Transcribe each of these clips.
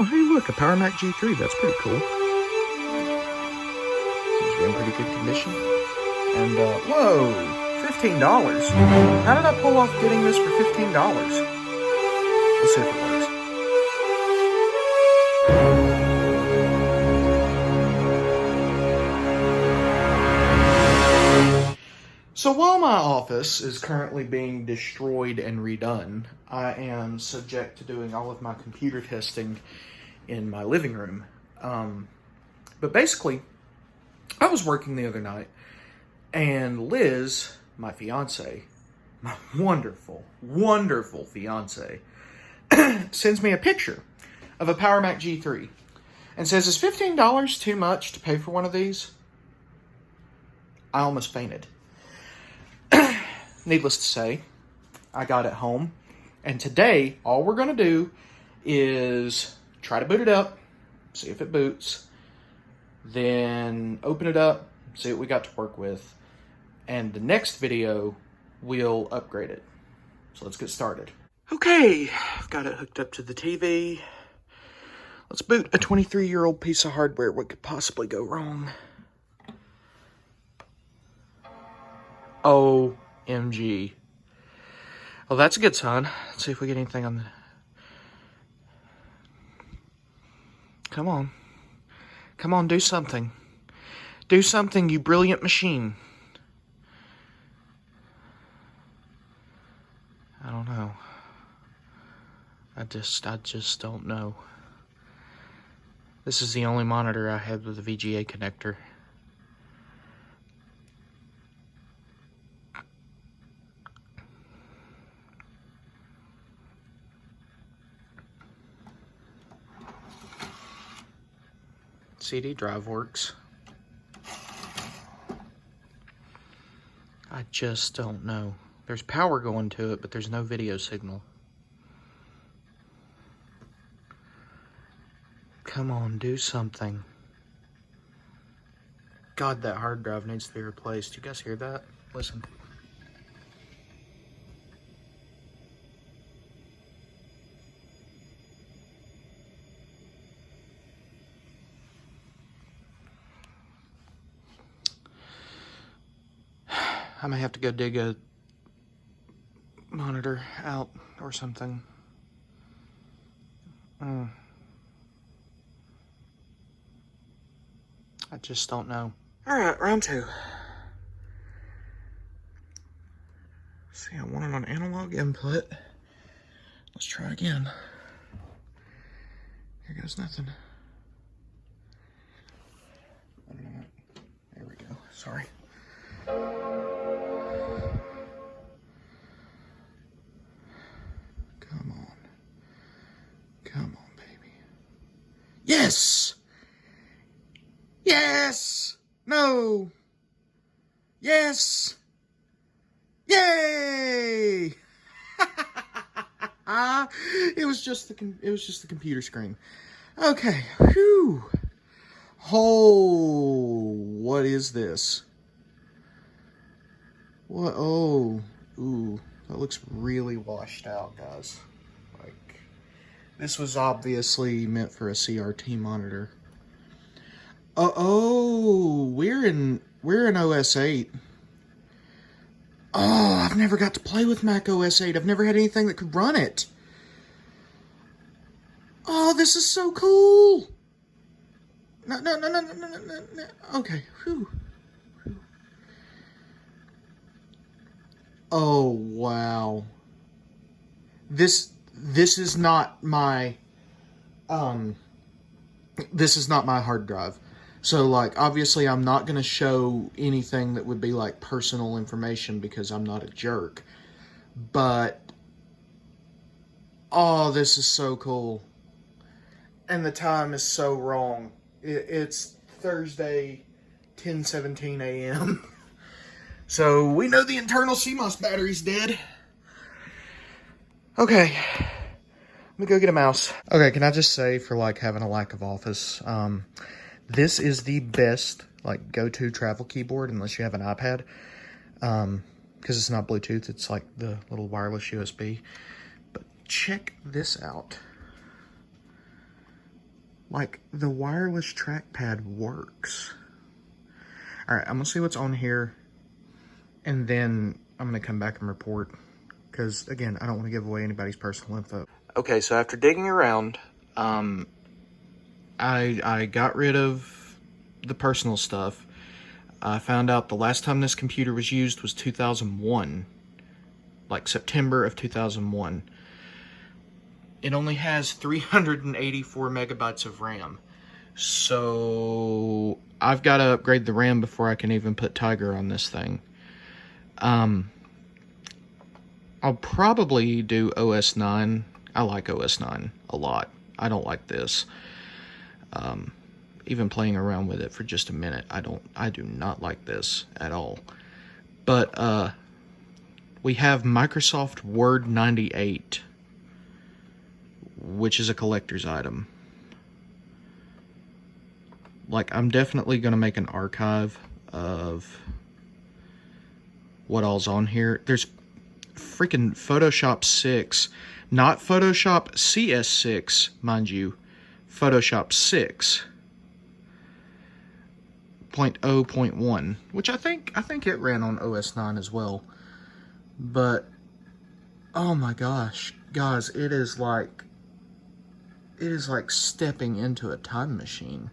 hey, look, a PowerMac G3. That's pretty cool. Seems to be in pretty good condition. And, whoa, $15. How did I pull off getting this for $15? Let's see if it works. So while my office is currently being destroyed and redone, I am subject to doing all of my computer testing in my living room. But basically, I was working the other night, and Liz, my fiance, my wonderful, wonderful fiance, sends me a picture of a PowerMac G3 and says, is $15 too much to pay for one of these? I almost fainted. Needless to say, I got it home, and today all we're going to do is try to boot it up, see if it boots, then open it up, see what we got to work with, and the next video we'll upgrade it. So let's get started. Okay, I've got it hooked up to the TV. Let's boot a 23-year-old piece of hardware. What could possibly go wrong? OMG. Well, that's a good sign. Let's see if we get anything on the... Come on. Come on, do something. Do something, you brilliant machine. I don't know. I just don't know. This is the only monitor I have with a VGA connector. CD drive works. I just don't know. There's power going to it, but there's no video signal. Come on, do something. God, that hard drive needs to be replaced. You guys hear that? Listen. I may have to go dig a monitor out or something. I just don't know. All right, round two. See, I wanted an analog input. Let's try again. Here goes nothing. There we go. Sorry. Come on. Come on, baby. Yes! Yes! No! Yes! Yay! It was just the computer screen. Okay. Whew. Oh, what is this? What? Oh, ooh, that looks really washed out, guys. Like, this was obviously meant for a CRT monitor. Oh, we're in OS 8. Oh, I've never got to play with Mac OS 8. I've never had anything that could run it. Oh, this is so cool. No. Okay. Whew. Oh, wow. This is not my this is not my hard drive. So, like, obviously I'm not going to show anything that would be, like, personal information because I'm not a jerk. But, oh, this is so cool. And the time is so wrong. It's Thursday, 10:17 a.m. So, we know the internal CMOS battery's dead. Okay. Let me go get a mouse. Okay, can I just say, for, like, having a lack of office, this is the best, like, go-to travel keyboard, unless you have an iPad. Because it's not Bluetooth, it's like the little wireless USB. But check this out. Like, the wireless trackpad works. Alright, I'm gonna see what's on here, and then I'm gonna come back and report, because, again, I don't want to give away anybody's personal info. Okay, so after digging around, I got rid of the personal stuff. I found out the last time this computer was used was 2001, like September of 2001. It only has 384 megabytes of RAM. So I've got to upgrade the RAM before I can even put Tiger on this thing. I'll probably do OS 9. I like OS 9 a lot. I don't like this. Even playing around with it for just a minute, I do not like this at all. But we have Microsoft Word 98, which is a collector's item. Like, I'm definitely going to make an archive of what all's on here. There's freaking Photoshop 6, not Photoshop CS6, mind you, Photoshop 6.0.1, which I think it ran on OS 9 as well. But oh my gosh, guys, it is like stepping into a time machine.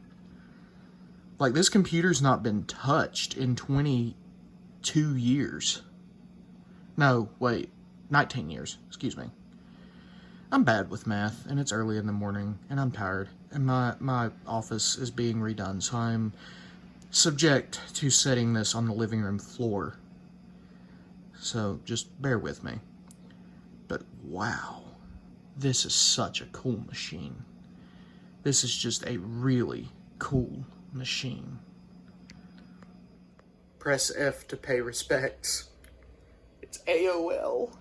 Like, this computer's not been touched in 22 years. No, wait, 19 years, excuse me. I'm bad with math, and it's early in the morning, and I'm tired, and my office is being redone, so I'm subject to setting this on the living room floor. So just bear with me. But wow, this is such a cool machine. This is just a really cool machine. Press F to pay respects. It's AOL.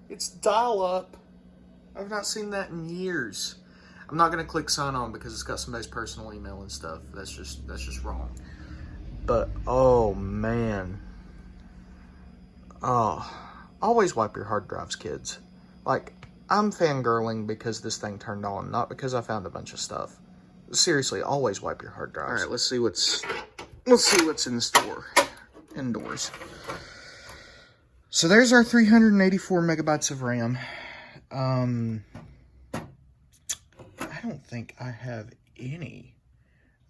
It's dial-up. I've not seen that in years. I'm not gonna click sign on because it's got somebody's personal email and stuff. That's just wrong. But oh man. Oh, always wipe your hard drives, kids. Like, I'm fangirling because this thing turned on, not because I found a bunch of stuff. Seriously, always wipe your hard drives. All right, let's see what's in store indoors. So there's our 384 megabytes of RAM. I don't think I have any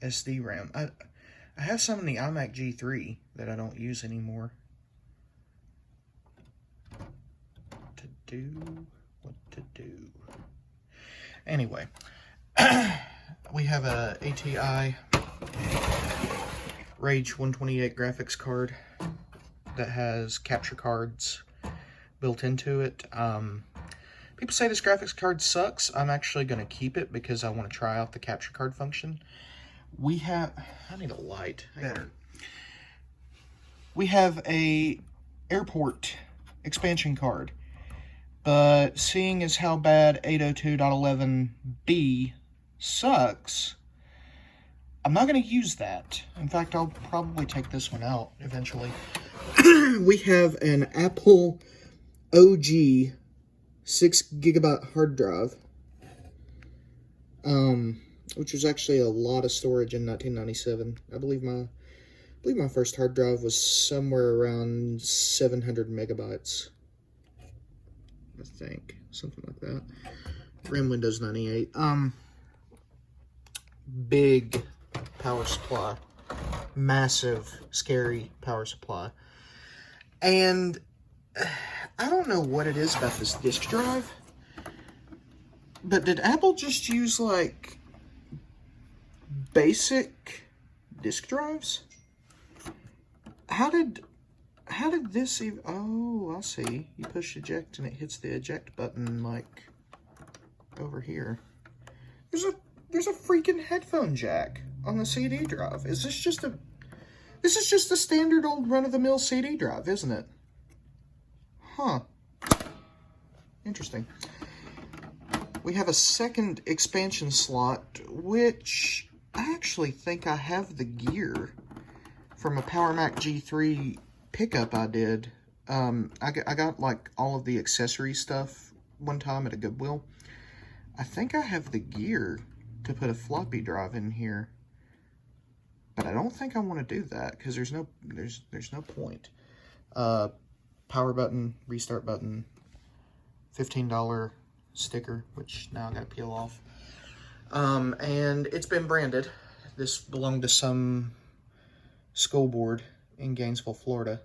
SD RAM. I have some in the iMac G3 that I don't use anymore. What to do. Anyway, we have a ATI Rage 128 graphics card that has capture cards built into it. People say this graphics card sucks. I'm actually going to keep it because I want to try out the capture card function. We have... I need a light. Better. We have a airport expansion card. But seeing as how bad 802.11b sucks, I'm not going to use that. In fact, I'll probably take this one out eventually. We have an Apple OG 6GB hard drive, which was actually a lot of storage in 1997. I believe my first hard drive was somewhere around 700 megabytes. I think something like that. RAM Windows 98. Big power supply, massive, scary power supply, and I don't know what it is about this disk drive, but did Apple just use like basic disk drives? How did this even... Oh, I see. You push eject and it hits the eject button like over here. There's a freaking headphone jack on the CD drive. This is just a standard old run-of-the-mill CD drive, isn't it? Huh. Interesting. We have a second expansion slot, which I actually think I have the gear from a PowerMac G3 pickup I did. I got like all of the accessory stuff one time at a Goodwill. I think I have the gear to put a floppy drive in here, but I don't think I want to do that because there's no point. Power button, restart button, $15 sticker, which now I gotta peel off. And it's been branded. This belonged to some school board in Gainesville, Florida.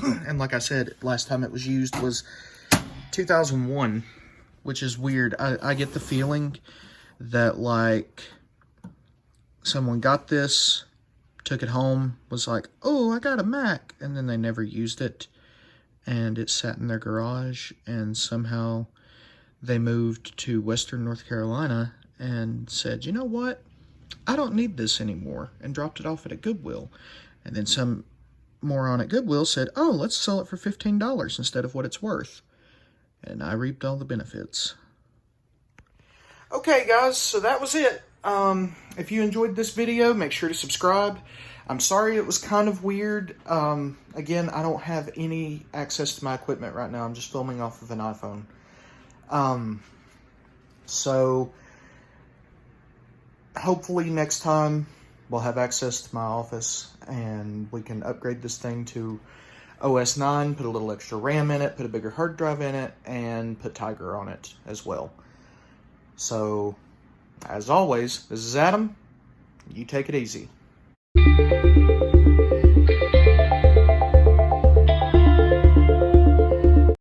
And like I said, last time it was used was 2001, which is weird. I get the feeling that like someone got this, took it home, was like, oh, I got a Mac, and then they never used it, and it sat in their garage, and somehow they moved to Western North Carolina and said, you know what, I don't need this anymore, and dropped it off at a Goodwill. And then some moron at Goodwill said, oh, let's sell it for $15 instead of what it's worth. And I reaped all the benefits. Okay, guys, so that was it. If you enjoyed this video, make sure to subscribe. I'm sorry it was kind of weird. Again, I don't have any access to my equipment right now. I'm just filming off of an iPhone. So hopefully next time we'll have access to my office and we can upgrade this thing to OS 9, put a little extra RAM in it, put a bigger hard drive in it, and put Tiger on it as well. So, as always, this is Adam. You take it easy.